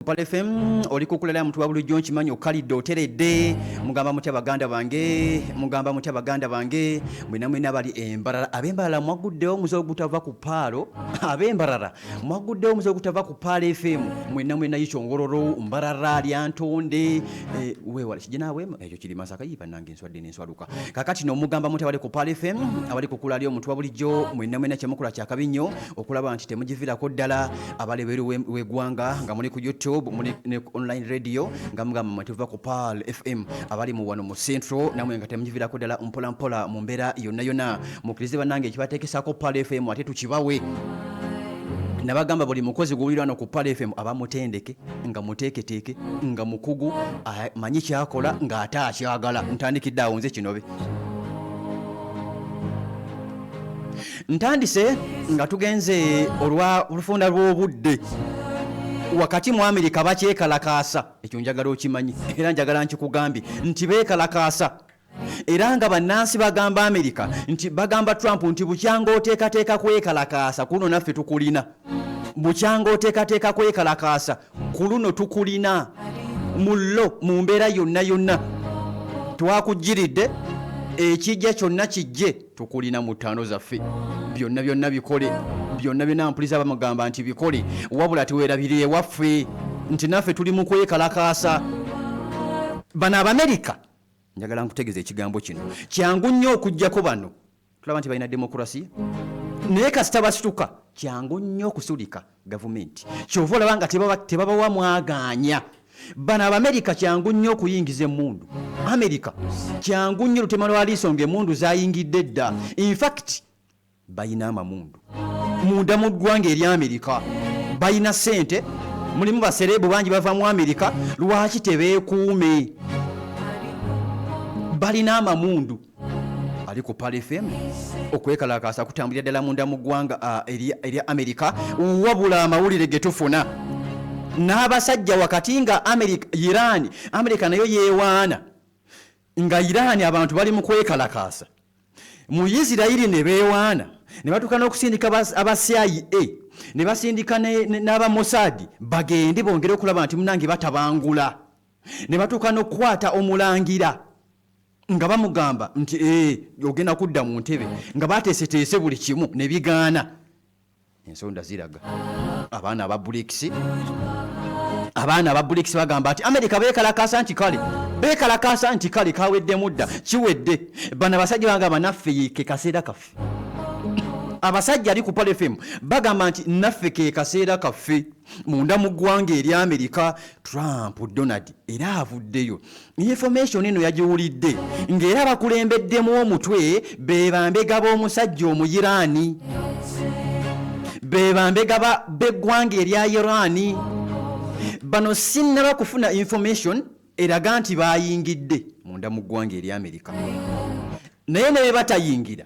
Pale FM oli kukulala mtu wa bulijjo nkimanyi okalidde oteredde mugamba mutya baganda bange mwena bali embarara abembarara mwaguddewo muzo gutava ku paalo abembarara mwaguddewo muzo gutava ku Paalo FM mwena yikyongororo mbarara lyantonde weewala kijinaawe ekyo kiri Masaka yipa nange nswadde n'enswaluka kakati no mugamba mutya bali ku Paalo FM abali kukulali omuntu wa bulijjo mwena kyemukula kyakabinnyo okulaba nti temugivirako ddala abali beru wegwanga nga muli ku YouTube muli ne online radio nga mugamba matuva ku Paalo FM abali mu wano mu Central namwe nga temugivirako ddala mpola mu mbeera yonna mukirize bannange ekibateekesako Paalo FM ate tukibawe nabagamba buli mukozi guwulirano ku Paalo FM abamutendeke nga muteeketeeke nga mukugu manyi kyakola nga ate akyagala ntandikidde awo nze kinobe ntandise nga tugenze olufunda lw'obudde wakati mu Amerika bakyekalakaasa ekyo njagala okimanyi era njagala nkikugambye nti beekalakaasa era nga bannansi bagamba Amerika nti bagamba Trump nti bukyanga oteekateeka kwekalakaasa kuno naffe tukulina bukyanga oteekateeka kwekalakaasa ku luno tukulina mullo mu mbeera yonna twakujiridde ekijja kyonna kijje tukulina mu ttaano zaffe byonna bikole byonna mpuliza bamugamba nti bikole wabula tiweerabire ewaffe nti naffe tuli mu kwekalakaasa bano Abamerika njagala nkutegeeza ekigambo kino kyangu nnyo okujjako bano tulaba nti balina demokrasiya naye kasita basituka kyangu nnyo okusulika gavumenti kyova olaba nga tebabawa mwagaanya bano Abamerika kyangu nnyo okuyingiza emmundu Amerika kyangu nnyo lutema lwa liiso ng'emmundu zayingidde dda in fact bayina amamundu munda mu ggwanga eri Amerika bayina ssente mulimu baserebu bangi bava mu Amerika lwaki tebeekuume balina amamundu ali ku Paalo FM okwekalakaasa kutambulira ddala munda mu ggwanga eri Amerika wabula amawulire ge tufuna n'abasajja wakati nga Amerika nayo yeewaana nga Iran abantu bali mu kwekalakaasa mu Isirayiri ne beewaana ne batuuka n'okusindika aba CIA ne basindika n'aba Mossad bagende bongere okulaba nti munange batabangula ne batuuka n'okukwata omulangira nga bamugamba nti ogenda kudda mu ntebe nga bateeseteese buli kimu ne bigaana ensonda ziraga abaana aba BRICS bagamba nti Amerika beekalakaasa nti kale kawedde mudda kiwedde bano abasajja bagamba naffe ke kaseera kaffe abasajja ali ku Paalo FM bagamba nti naffe ke kaseera kaffe munda mu ggwanga eri Amerika Trump Donald era avuddeyo information eno yagiwulidde ng'era bakulembeddemu omutwe bebambega b'omusajja omuyiraani bebambega b'eggwanga erya Irani bano sinnaba kufuna information eraga nti bayingidde munda mu ggwanga eri Amerika naye ne batayingira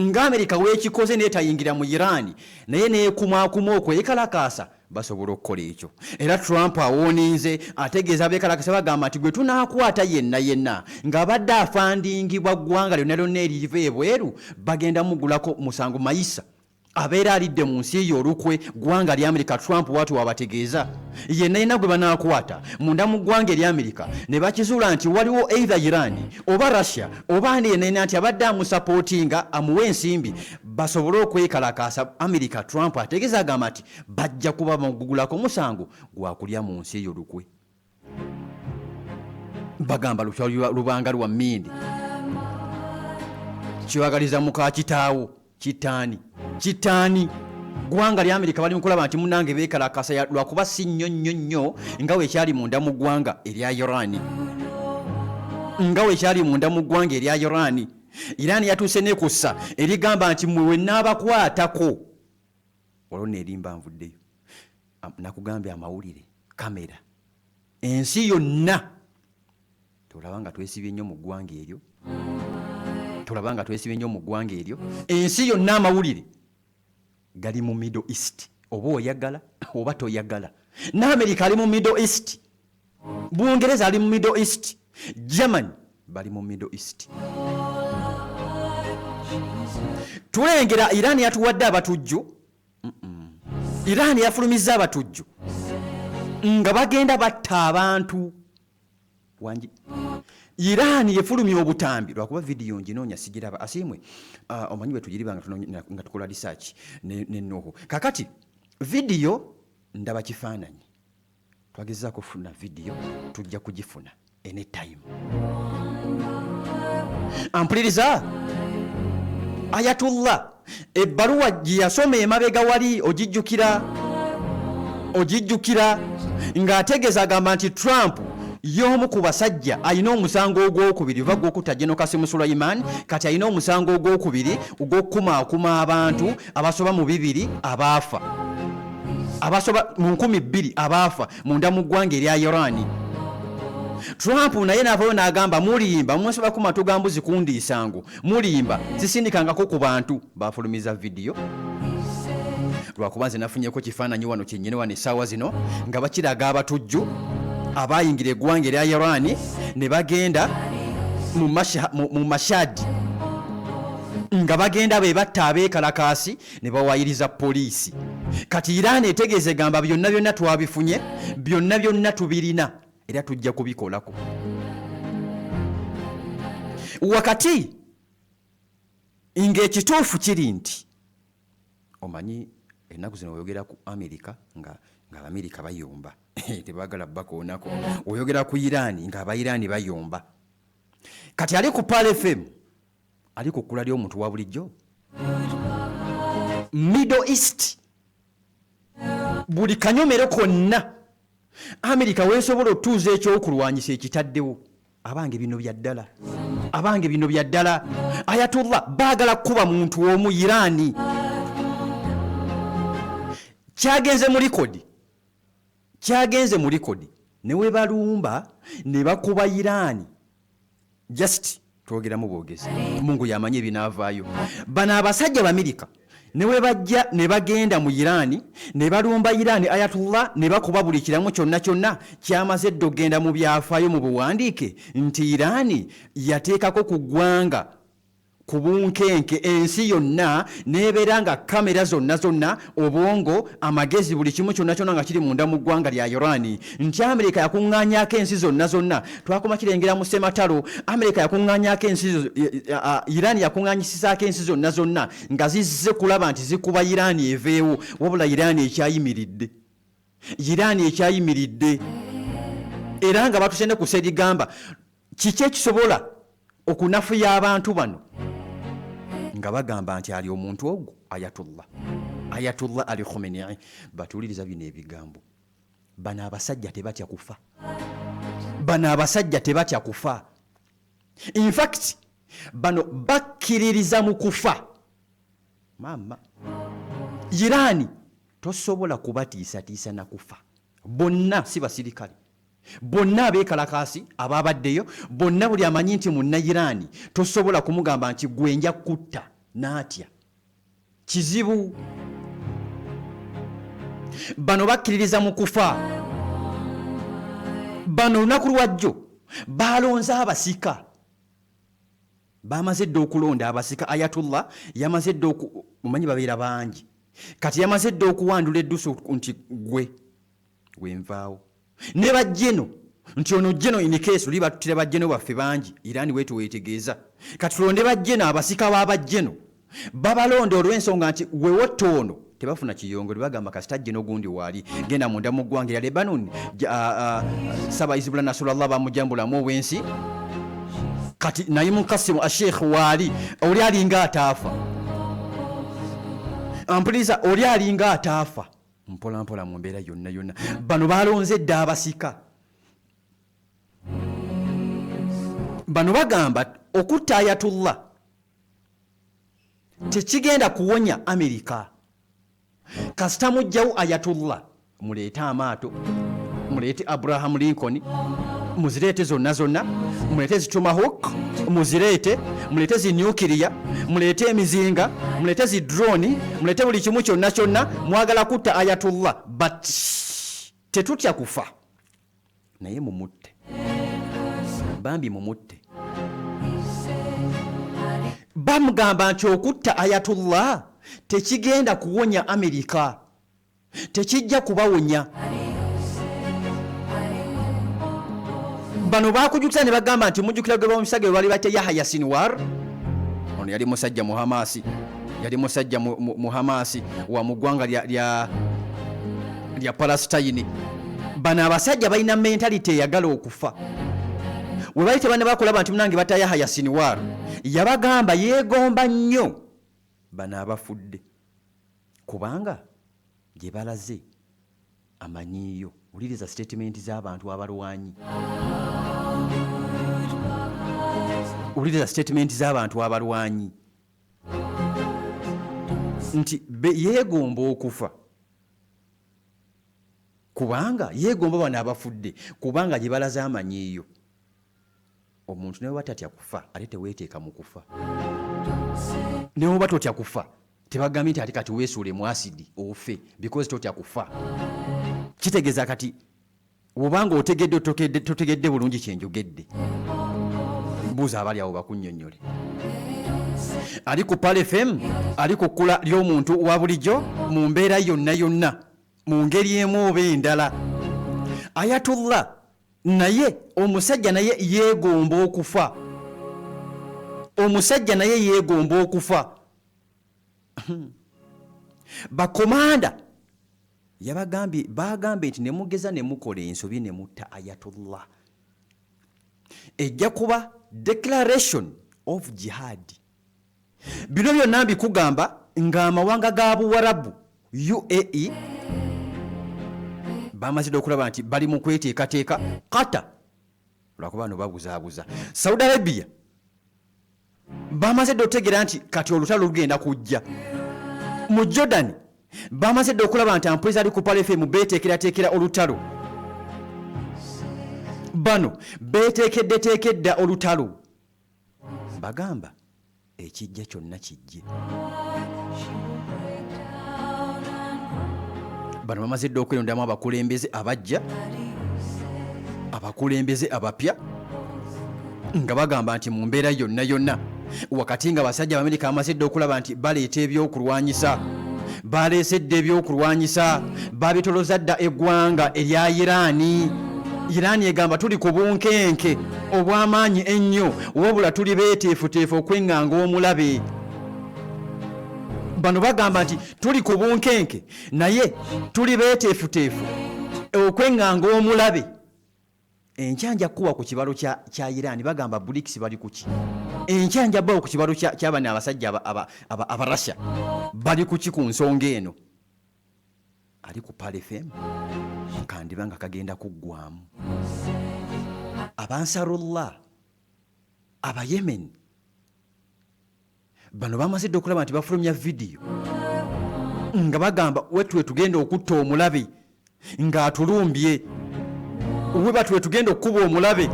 nga Amerika weekikoze neetayingira mu Irani naye neekumaakuma okwekalakaasa basobola okukola ekyo era Trump awooninze ategeeza abeekalakaasa bagamba nti gwe tunaakwata yenna ng'abadde afandingibwa ggwanga lyonna eririva ebweru bagenda mugulako musango mayisa abeera alidde mu nsi y'olukwe ggwanga lya Amerika Trump watu wabategeeza yenna gwe banaakwata munda mu ggwanga eri Amerika ne bakizuula nti waliwo either Iran oba Russia oba yenna nti abadde amusapootinga amuwa ensimbi basobole okwekalakaasa Amerika Trump ategeeza agamba nti bajja kuba mugugulako musango gwakulya mu nsi y'olukwe bagamba lubanga lwa mmindi kiwagaliza muka kitaawo kitani ggwanga lya Amerika bali mukulaba nti munange beekalakasa lwakuba si nnyo nga weekyali munda mu ggwanga erya Irani Irani yatuuse nekussa erigamba nti mwe naabakwatako olwo neerimba nvuddeyo nakugambye amawulire kamera ensi yonna tulaba nga twesibye nnyo mu ggwanga eryo ensi yonna amawulire gali mu Middle East oba oyagala oba toyagala n'Amerika ali mu Middle East Bungereza ali mu Middle East Germany bali mu Middle East tulengera Iran yatuwadde abatujju Iran yafulumizza abatujju nga bagenda batta abantu wangi Iran yefulumya obutambi lwakuba video njinoonya sigiraba asiimwe omanyi bwe tugiriba nga tukola research n'ennoho kakati video ndaba kifaananyi twagezaako kufuna video tujja kugifuna anytime ampuliriza Ayatullah ebbaluwa gye yasoma emabega wali ogijjukira ng'ategeeza agamba nti Trump y'omu ku basajja alina omusango ogwokubiri uva gw'okutta General Qasem Soleiman kati alina omusango ogwokubiri ogw'okukumaakuma abantu abasoba mu 200 abaafa abasoba mu 2,000 abaafa munda mu ggwanga erya Iran. Trump naye n'avaayo n'agamba mulimba mwesoba ku matu ga mbuzi kundiisango mulimba sisindikangako ku bantu bafulumiza video lwakuba nze nafunyeko kifaananyi wano kyennyini wano essaawa zino nga bakiraga abatujju abayingira eggwanga erya Iran ne bagenda mu Mashhad nga bagenda be batta abeekalakaasi ne bawayiriza poliisi. Kati Iran etegeeze gamba byonna twabifunye byonna tubirina era tujja kubikolako. Wakati ng'ekituufu kiri nti omanyi ennaku zino oyogera ku Amerika nga Abamerika bayomba tebaagala bakoonako oyogera ku Iran nga Abairani bayomba. Kati ali ku Pal FM ali ku kkula ly'omuntu wa bulijjo Middle East buli kanyomero konna Amerika weesobola otuuza ekyokulwanyisa ekitaddewo abange bino bya ddala Ayatullah baagala kuba muntu omu Iran kyagenze mu likodi ne we balumba ne bakuba Iran just twogeramu bwogezi Mungu yamanyi ebinaavaayo. Bano abasajja b'Amerika ne we bajja ne bagenda mu Iran ne balumba Iran Ayatullah ne bakuba buli kiramu kyonna kyamaze dde ogenda mu byafaayo mu buwandiike nti Iran yateekako ku ggwanga ku bunkenke ensi yonna n'ebeera nga kamera zonna obwongo amagezi buli kimu kyonna nga kiri munda mu ggwanga lya Iran nti Amerika yakuŋŋaanyaako ensi zonna twakoma kirengera mu Sematalo Amerika yakuŋŋaanyaako Iran yakuŋŋaanyisizaako ensi zonna nga zizze kulaba nti zikuba Iran eveewo wabula Iran ekyayimiridde era nga batusende ku serigamba kiki ekisobola okunafuya abantu bano nga bagamba nti ali omuntu ogwo Ayatullah Ali Khamenei. Batuuliriza bino ebigambo bano abasajja tebatya kufa in fact bano bakkiririza mu kufa mama Iran tosobola kubatiisatiisa na kufa bonna si basirikale bonna abeekalakaasi abaabaddeyo bonna buli amanyi nti munna Iran tosobola kumugamba nti gwe nja kutta n'atya kizibu. Bano bakkiririza mu kufa. Bano lunaku lwajjo balonze abasika bamaze dde okulonda abasika. Ayatullah yamaze dde mumanyi babeera bangi kati yamaze dde okuwandula eddusu nti gwe nvaawo ne bajjeno nti ono jjeno in case oli batutira bajjeno baffe bangi Iran wetu weetegeeza kati tulonde bajjeno abasika b'abajjeno babalonda olw'ensonga nti wewotto ono tebafuna kiyongo bagamba kasita jjeno gundi waali genda munda mu ggwanga lya Lebanon Saba Hizbullah Nasrallah bamujambulamu obwensi kati naye Mukassimu Sheikh waali oli alinga ataafa ampuliriza oli alinga ataafa mpola mu mbeera yonna. Bano balonze dde abasika. Bano bagamba okutta Ayatullah tekigenda kuwonya Amerika. Kasita mujjawo Ayatullah muleete amaato muleete Abraham Lincoln muzireete zonna muleete zitomahawk muleete zinyukiriya muleete emizinga muleete zidroni muleete buli kimu kyonna mwagala kutta Ayatullah but tetutya kufa naye mumutte bambi mumutte. Bamugamba nti okutta Ayatullah tekigenda kuwonya Amerika tekijja kubawonya bano bakujukisa ne bagamba nti mujjukira gwe bamusage bali bate Yahya Sinwar ono yali musajja mu Hamasi yali musajja mu Hamasi wa mugwanga lya Palestine. Bano abasajja balina mentality eyagala okufa. We bali tebane bakulaba nti munange bata Yahya Sinwar yabagamba yeegomba nnyo bano abafudde kubanga gye balaze amanyiyo. Uliriza statement z'abantu abalwanyi. Uliriza statement z'abantu abalwanyi nti yeegomba okufa kubanga yeegomba bano abafudde kubanga gye balaze amanyiyo. Omuntu newe batatya kufa ate teweeteeka mu kufa. Newe oba totya kufa tebagambye nti ate kati weesuule mu asidi ofe because totya kufa. Kitegeeza kati obanga otegedde totegedde bulungi kyenjogedde. Buuza abali awo bakunnyonnyole. Ali ku Pal FM ali ku kkula ly'omuntu wa bulijjo mu mbeera yonna mu ngeri emu oba endala. Ayatullah naye omusajja naye yeegomba okufa. Omusajja naye yeegomba okufa. Bakomanda bagambye nti ne mugeza ne mukola ensobi ne mutta Ayatullah ejja kuba declaration of jihad. Bino byonna mbikugamba ng'amawanga ga Buwarabu UAE bamaze okulaba nti bali mu kweteekateeka. Qatar lwakuba bano babuzaabuza. Saudi Arabia bamaze otegeera nti kati olutalo lugenda kujja. Mu Jordan bamaze okulaba nti ampoeza ali ku Pal FM beeteekerateekera olutalo. Bano beeteekeddeteekedda olutalo. Bagamba ekijja kyonna kijje. Bano bamaze okwelondamu abakulembeze abajja, abakulembeze abapya nga bagamba nti mu mbeera yonna wakati nga basajja Abamerika bamaze okulaba nti baleeta ebyokulwanyisa, baleesedde ebyokulwanyisa, babitoloza dda eggwanga erya Iraani egamba tuli ku bunkenke obw'amaanyi ennyo wabula tuli beeteefuteefu okweŋŋanga omulabe. Bano bagamba nti tuli ku bunkenke naye tuli beeteefuteefu okweŋŋanga omulabe. Enkyanja kuwa ku kibalo kya Iraani bagamba BRICS bali kuki. Enkyanja bawo ku kibalo ky'abana abasajja aba Russia bali kuki ku nsonga eno. Ali ku Pal FM kandiba nga kagenda kuggwamu. Abansarullah aba Yemen bano bamaze okulaba nti bafulumya vidiyo nga bagamba wetwe tugenda okutta omulabe ng'atulumbye, we batwe tugenda okukuba omulabe.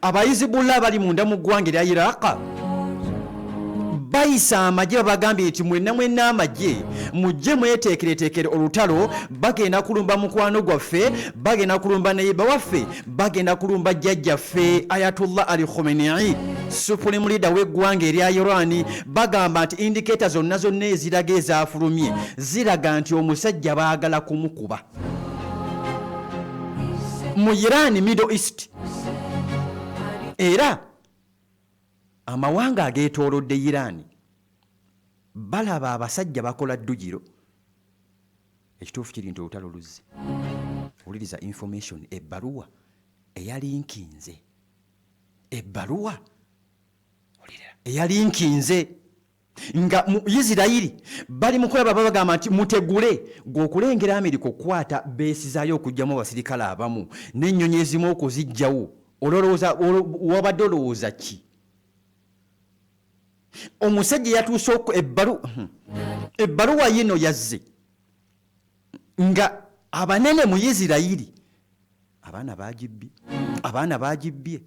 Abayizibullah bali munda mu ggwanga erya Iraq bayisa amagye babagambye nti mwenna amagye mujje mweteekereteekere olutalo. Bagenda kulumba mukwano gwaffe, bagenda kulumba neyeba waffe, bagenda kulumba jjajjaffe Ayatullah Ali Khamenei, supreme leader w'eggwanga erya Iran. Bagamba nti indicators zonna eziraga ezafulumye ziraga nti omusajja baagala kumukuba. Mu Iran, Middle East era amawanga ageetoolodde Iran balaba abasajja bakola ddugiro. Ekituufu kiri nti olutalo luzze. Wuliriza information, ebbaluwa eyalinkinze, ebbaluwa eyalinkinze nga mu Isirayiri bali mu kulaba bagamba nti mutegule gw'okulengera Amerika okukwata beesi zaayo okugyamu abasirikale abamu n'ennyonyi ezimu okuziggyawo. Wabadde olowooza ki? Omusajja yatuuse ebbaluwa yino yazze nga abanene mu Isirayiri abaana bagibbye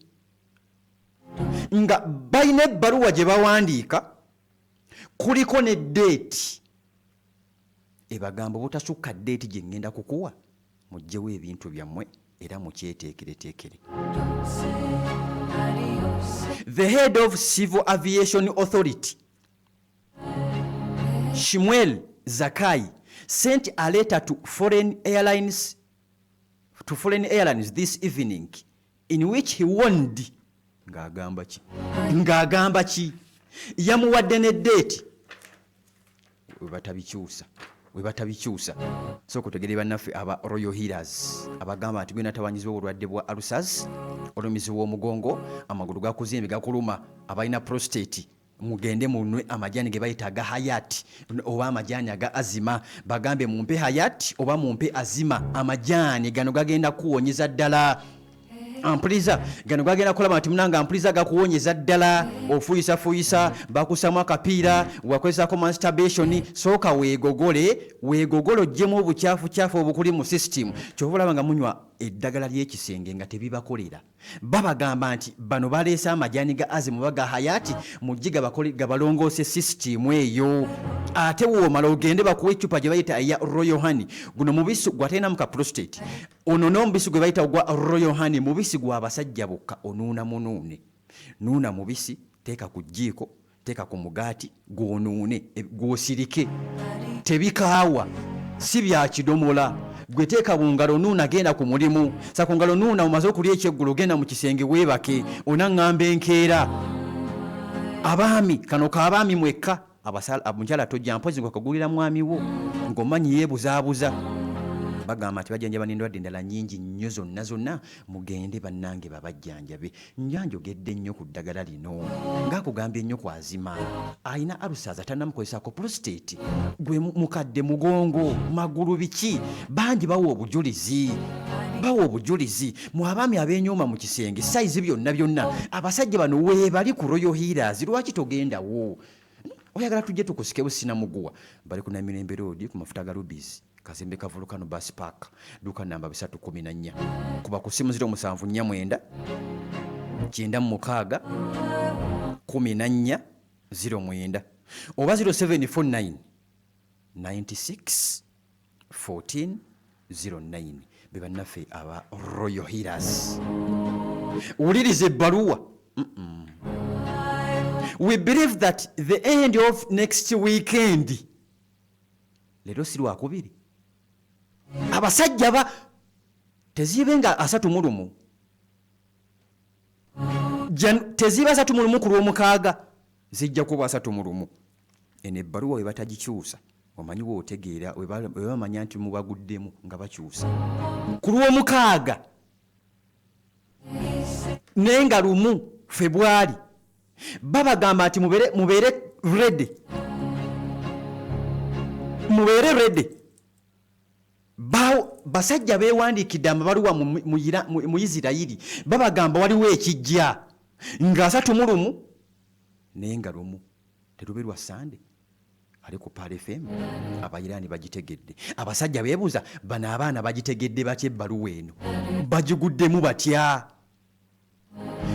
nga balina ebbaluwa gye bawandiika kuliko ne deeti ebagamba butasukka deeti gye ngenda kukuwa mugyewo ebintu byammwe era mukyeteekereteekere. The head of Civil Aviation Authority, Shmuel Zakai, sent a letter to foreign airlines this evening in which he warned ng'agamba ki yamuwadde ne date we batabikyusa so kutegere bannaffe aba Royal Healers abagamba nti gwena tawanyizibwa obulwadde bwa ulcers olumizi w'omugongo amagulu gakuzimbi gakuluma abalina prostate mugende munwe amajani ge bayita aga hayati oba amajani aga azima bagambe mumpe hayati oba mumpe azima amajani gano gagenda kuwonyeza ddala ampuliza gano gagenda kulaba nti munanga ampuliza gakuwonyeza ddala ofuyisa bakusamu akapiira wakozesako masturbation sooka weegogole ojjemu obukyafu obukuli mu system kyova olaba nga munywa eddagala ly'ekisenge nga tebibakolera babagamba nti bano baleese amajani ga azimu baga hayati mujje gabalongoose system eyo ate woomala ogende bakuwa eccupa gye bayita eya Royal Honey guno mubisi gwatalinamu ka prostate ono n'omubisi gwe bayita gwa Royal Honey mubisi gwa basajja bokka onuuna munuune nuuna mubisi teeka ku jjiiko teeka ku mugaati gwonuune gwosirike tebikaawa si bya kidomola gwe teeka bungalo nuuna genda ku mulimu sako ngalo nuuna omaze okulya ekyeggulo genda mu kisenge weebake onaŋŋamba enkeera abaami kano kaabaami mwekka omukyala tojja mpozi ng'okagulira mwami wo ng'omanyi yeebuzaabuza bagamba nti bajjanjaba n'endwadde endala nnyingi nnyo zonna mugende bannange babajjanjabe njanjogedde nnyo ku ddagala lino ng'akugambye ennyo kwazima alina alusaza tannamukozesako prostate gwe mukadde mugongo magulu biki bangi bawa obujulizi mu abaami ab'enyooma mu kisenge sayizi byonna abasajja bano weebali ku Royal Healers lwaki togendawo oyagala tujje tukusike busina muguwa bali ku Namirembe Road ku mafuta ga Rubies Kazimbe ka Volcano Bus Park duka namba 314 kuba ku simu 0749 96 14 09 oba 0749 96 14 09 bebannaffe aba Royal Healers ulirize ebbaluwa we believe that the end of next weekend lero si Lwakubiri abasajja tezibenga 31 teziba 31 ku Lwomukaaga zijja kuba 31 ene ebbaluwa we batagikyusa omanyi wootegeera we bamanya nti mubaguddemu nga bakyusa ku Lwomukaaga nenga 1 February babagamba nti mubeere ready basajja beewandiikidde amabaluwa mu Isirayiri babagamba waliwo ekijja nga 31 naye nga 1 terube lwa Sande ali ku Pal FM abayiraani bagitegedde abasajja beebuuza bano abaana bagitegedde batya ebbaluwa eno bagiguddemu batya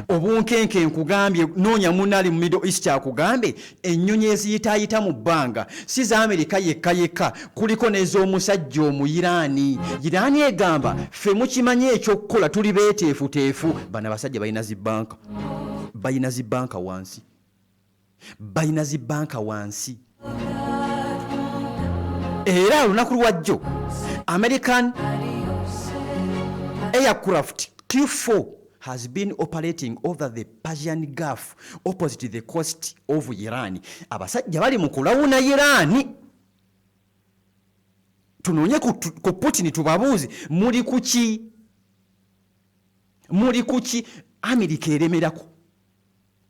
obunkenke nkugambye noonya munali mu Middle East akugambe ennyonyi eziyitaayita mu bbanga si za Amerika yekka kuliko n'ez'omusajja Omuyiraani Iraani egamba ffe mukimanye ekyokukola tuli beeteefuteefu bano abasajja balina zibbanka wansi era olunaku lwajjo American aircraft Q4 has been operating over the Persian Gulf opposite the coast of Iran. Abasajja bali mu kulawuna Iran. Tunoonye ku Putin tubabuuze muli kuki Amerika eremerako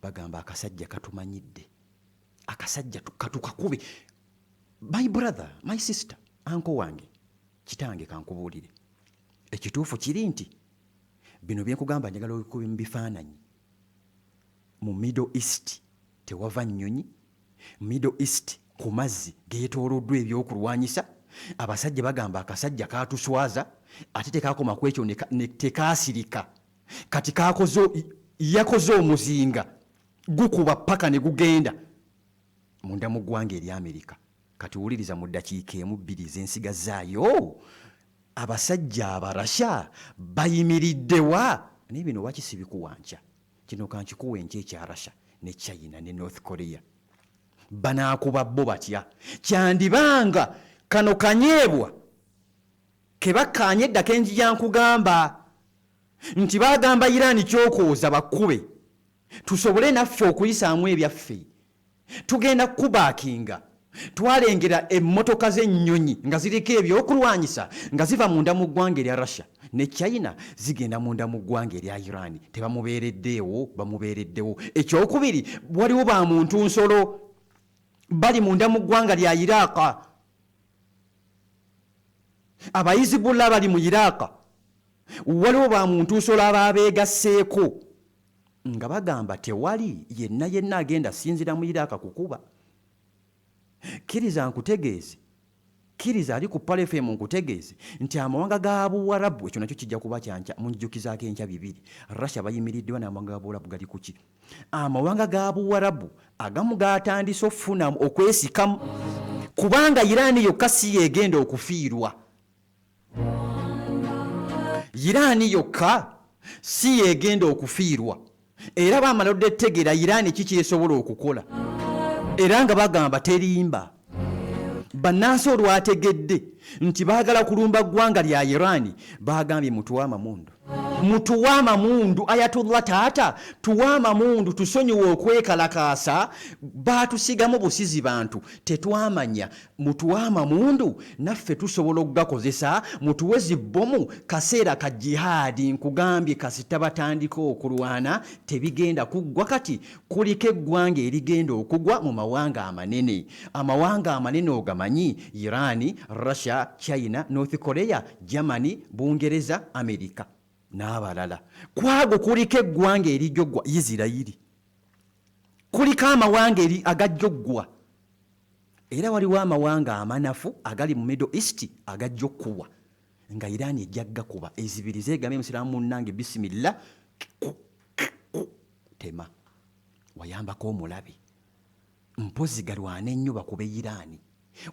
bagamba akasajja katumanyidde akasajja katukakube. My brother, my sister, uncle wange kitange kankubuulire ekituufu kiri nti bino byenkugamba njagala okubi mu bifaananyi mu Middle East tewava nnyonyi Middle East ku mazzi geetooloddwa ebyokulwanyisa abasajja bagamba akasajja katuswaza ate tekakoma ku ekyo ne tekaasirika kati yakoze omuzinga gukuba paka ne gugenda munda mu ggwanga eri Amerika. Kati wuliriza mu ddakiika emu bbiri z'ensigazaayo abasajja Abarasha bayimiriddewa n'ebino waki sibikuwanca kino kankikuwa enki ekya Russia ne China ne North Korea banaakuba bo batya kyandibanga kano kanyeebwa ke bakkaanye eddaka enjija nkugamba nti bagamba Iran kyokooza bakube tusobole naffe okuyisaamu ebyaffe. Tugenda kubaakinga twalengera emmotoka z'ennyonyi nga ziriko ebyokulwanyisa nga ziva munda mu ggwanga erya Russia ne China zigenda munda mu ggwanga erya Iran. Tebamubeereddeewo, bamubeereddewo. Ekyokubiri, waliwo ba muntu nsolo bali munda mu ggwanga lya Iraq. Abayizibullah bali mu Iraq. Waliwo ba muntu nsolo ababeegasseeko nga bagamba tewali yenna agenda sinzira mu Iraq kukuba. Kiriza nkutegeeze, kiriza ali ku Pale FM nkutegeeze nti amawanga ga Buwarabu ekyo nakyo kijja kuba kyanca munjukizaako enkya bibiri. Russia bayimiriddwa n'amawanga ga Buwarabu gali kuki? Amawanga ga Buwarabu agamu gaatandise okufuna okwesikamu kubanga Iran yokka si yegenda okufiirwa. Iran yokka si yegenda okufiirwa. Era bamala oddetegeera Iran kiki esobola okukola. Era nga bagamba terimba. Bannansi olwategedde nti baagala kulumba ggwanga lya Iran bagambye mutuwaama mundu. Mutuwaama mundu Ayatollah taata tuwaama mundu tusonyiwe okwekalakaasa baatusigamu busizi bantu tetwamanya mutuwaama mundu naffe tusobola okugakozesa mutuwe zibbomu kaseera ka jihadi nkugambye kasita batandika okulwana tebigenda kuggwa kati kuliko eggwanga erigenda okugwa mu mawanga amanene. Amawanga amanene ogamanyi Iran, Russia, China, North Korea, Germany, Bungereza, Amerika n'abalala. Kwago kuliko eggwanga erijjoggwa Isirayiri. Kuliko amawanga eri agajjoggwa. Era waliwo amawanga amanafu agali mu Middle East agajjokkuwa. Nga Iran ejja gakuba ezibiri zeegamye musiraamu munnange bisimillah tema. Wayambako omulabe. Mpozi galwana ennyo bakube Iran.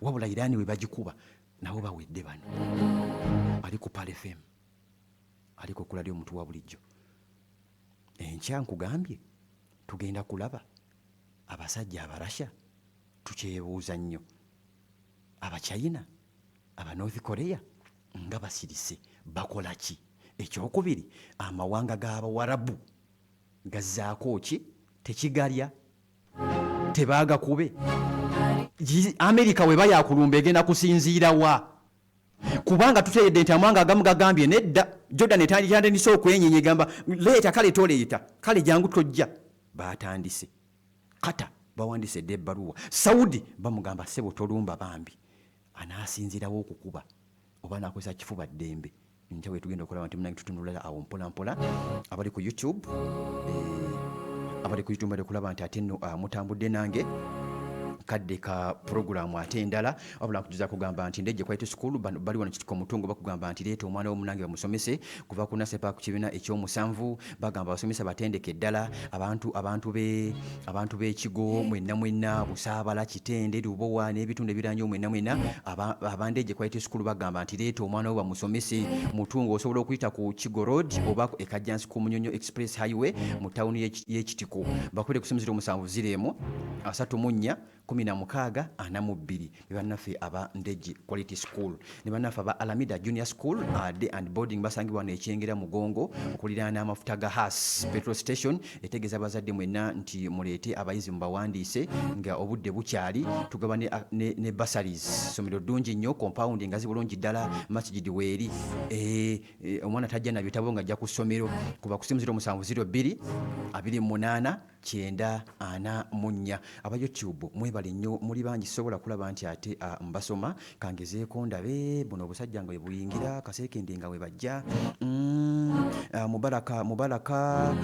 Wabula Iran we bagikuba nabo bawedde bano. Ali ku Pale FM. Aliko kuladio omuntu wa bulijjo. Enkya nkugambye tugenda kulaba abasajja abarasha tukyebuuza nnyo. Abachina, aba North Korea nga basirise bakola ki? Ekyokubiri amawanga g'Abawarabu gazzaako ki? Tekigalya tebaaga kube. Amerika we bayakulumba egenda kusinziira wa? Kubanga tuteedde nti amawanga agamu gagambye nedda. Jordan etandise okwenyeenya egamba leeta kale toleeta kale jangu tojja. Baatandise. Kata bawandise edda ebbaluwa. Saudi bamugamba ssebo tolumba bambi. Anaasinzirawo okukuba oba naakozesa kifuba ddembe. Njawe tugenda okulaba nti munange tutunulira awo mpola mpola. Abali ku YouTube bali kulaba nti ate nno mutambudde nange kadde ka programu ate endala wabula nkujuza kugamba nti Ndejje Quality School bali wano kitiko mutungo bakugamba nti leeta omwana w'omunange bamusomese kuva ku nasepa ku kibiina ekyomusanvu bagamba basomesa batendeke ddala abantu b'ekigo mwenna Busaabala Kitende Lubowa n'ebitundu ebiranja mwenna aba Ndejje Quality School bagamba nti leeta omwana wo bamusomese mutungo osobola okuyita ku Kigo Road oba e Kajjansi ku Munyonyo Express Highway mu town y'Ekitiko bakwere kusemezera omusanvu ziremo 34 16 42 bannaffe aba Ndejje Quality School ne bannaffe aba Alameda Junior School day and boarding basangibwa n'ekyengera Mugongo okuliraana n'amafuta ga Haas petrol station etegeeza abazadde mwenna nti muleete abayizi mubawandiise nga obudde bukyali tugabane ne bursaries somero ddungi nnyo compound ngazi bulungi ddala masjid weeri omwana tajja na bitabo nga ajja ku ssomero kuba kusimuzira omusanvu 02 28 944 aba YouTube mwebale nnyo muli bangi sobola kulaba nti ate mbasoma kangezeeko ndabe buno obusajja nga buyingira kaseekende nga we bajja Mubaraka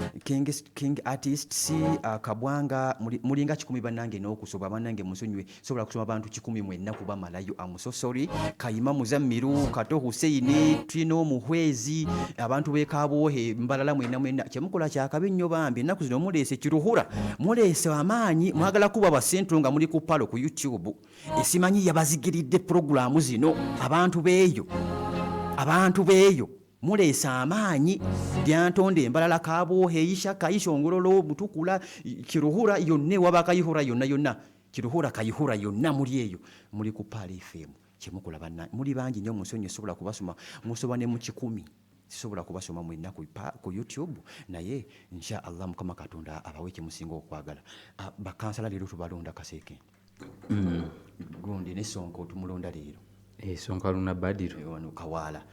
King Artists Kabwanga mulinga 10 bannange n'okusoba bannange musonywe sobola kusoma abantu 10 mwenna kuba malayo amusosori Kayima Muzammiru Kato Hussein Tino Muhwezi abantu beekabwohe mbalala mwenna kyemukola kyakabi nnyo bambi ennaku zino muleese kiruhura muleese amaanyi mwagala kuba basentro nga muli ku Palo ku YouTube esimanyi yabazigiridde programu zino abantu beeyo muleese amaanyi lyantonde embalala kabwohe Isha Kayishongololo Butukula kiruhura yonna waba Kayihura yonna kiruhura Kayihura yonna muli eyo muli ku Palo FM kyemukola banna muli bangi nnyo musonye sobola kubasoma musoba ne mu 10 sisobola kubasoma mwenna ku YouTube naye insha Allah Mukama Katonda abawe kimusinga okwagala. Bakansala leero tubalonda Kaseekende gundi ne Sonko tumulonda leero Sonko aluna Badiro wano Kawaala.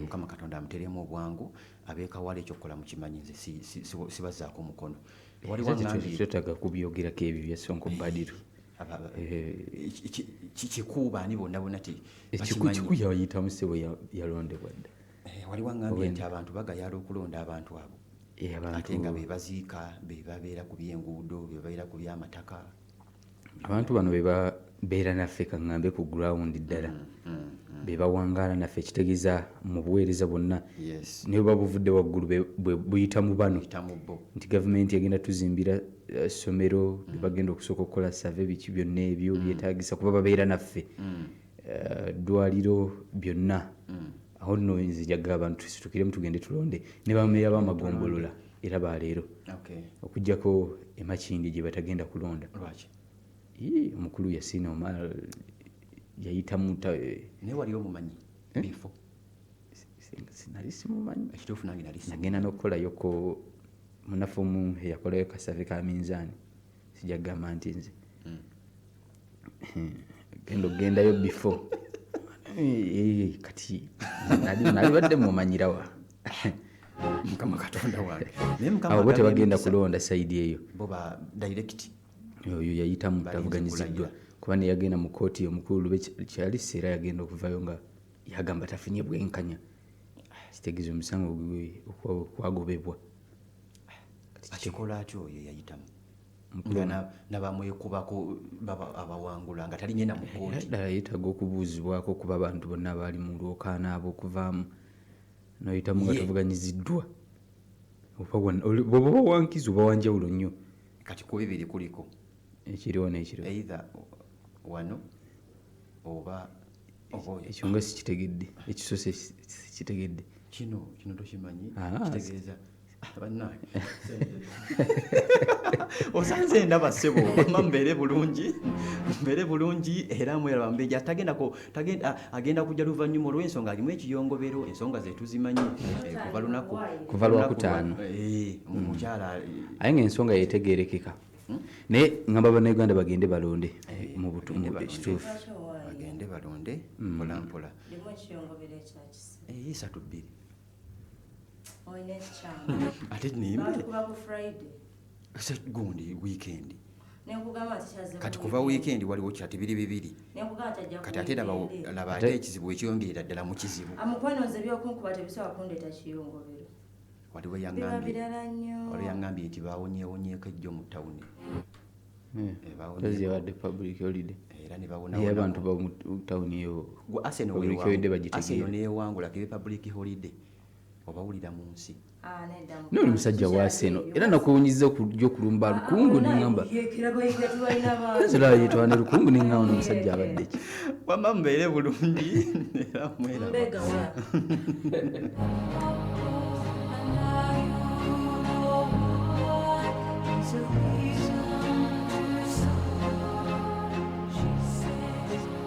Mukama Katonda amuteremu obwangu abeekawala ekyokukola mukimanyi nze sibazaako mukono. Waliwo ngambye tutaga kubyogerako ebyo bya Sonko Badiro kikuuba ani bonna ti ekiku yayitamu sebo yalondebwa dda. Waliwo ngambye nti abantu bagayala okulonda abantu abo ate nga bebaziika bebabeera ku byenguudo bebabeera ku byamataka. Abantu bano bebabeera naffe kaŋŋambe ku ground ddala bebawangaala naffe ekitegeeza mu buweereza bwonna ne bwe buvudde waggulu buyita mu bano nti gavumenti yagenda tuzimbira ssomero bagenda okusooka okukola save biki byonna ebyo byetaagisa kuba babeera naffe ddwaliro byonna. Aho nno nze njagala abantu tusitukiremu tugende tulonde ne bameeya b'amagombolola era baleero okuggyako emakindi gye batagenda kulonda. Omukulu Yasina Omar yayitamu naye wali omumanyi bifo sinali simumanyi ekituufu nange nali nagenda n'okukolayo ko munafu omu eyakolayo kasave ka minzaani sijja kugamba nti nze genda okugendayo bifo kati nali badde mumanyirawa Mukama Katonda wange abo bo tebagenda kulonda sayidi eyo boba direct oyo yayitamu tavuganyiziddwa kuba ne yagenda mu kooti omukulu kyali seera yagenda okuvayo nga yagamba tafunye bwenkanya kitegeeza omusango gwe okwagobebwa. Akikola atyo oyo yayitamu nabamwekubako abawangula nga talinye na mu kooti ddala yeetaaga okubuuzibwako kuba abantu bonna abaali mu lwokaana abo okuvaamu noyitamu nga tavuganyiziddwa bwoba wankiza oba wanjawulo nnyo kati ku bibiri kuliko ekiriwo n'ekiriwo either wano oba ekyo nga sikitegedde ekisose sikitegedde kino tokimanyi kitegeeza bannange osanze ndaba ssebo mama mbeere bulungi era mweraba mbeja agenda kujja luvannyuma olw'ensonga alimu ekiyongobero ensonga zetuzimanyi kuva lunaku kuva lwakutaano mukyala aye ng'ensonga yetegeerekeka naye ngamba bannayuganda bagende balonde mu kituufu bagende balonde mpolampola 32 ate nimbe gundi weekend kati kuva weekend waliwo kyati bibiri kati ate laba ate ekizibu ekyongera ddala mu kizibu waliwo yangambye nti bawonyeewonyeeko ejjo mu tawuni tazibadde public holiday era ne naye abantu ba mu tawuni eyo Arsenal newangula kebe public holiday obawulira mu nsi noli musajja wa Arsenal era nakuwunyiza okujja okulumba lukungu neŋŋamba ezira yetwane lukungu neŋŋamba n'omusajja abadde ki wamma mbeere bulungi era mweraba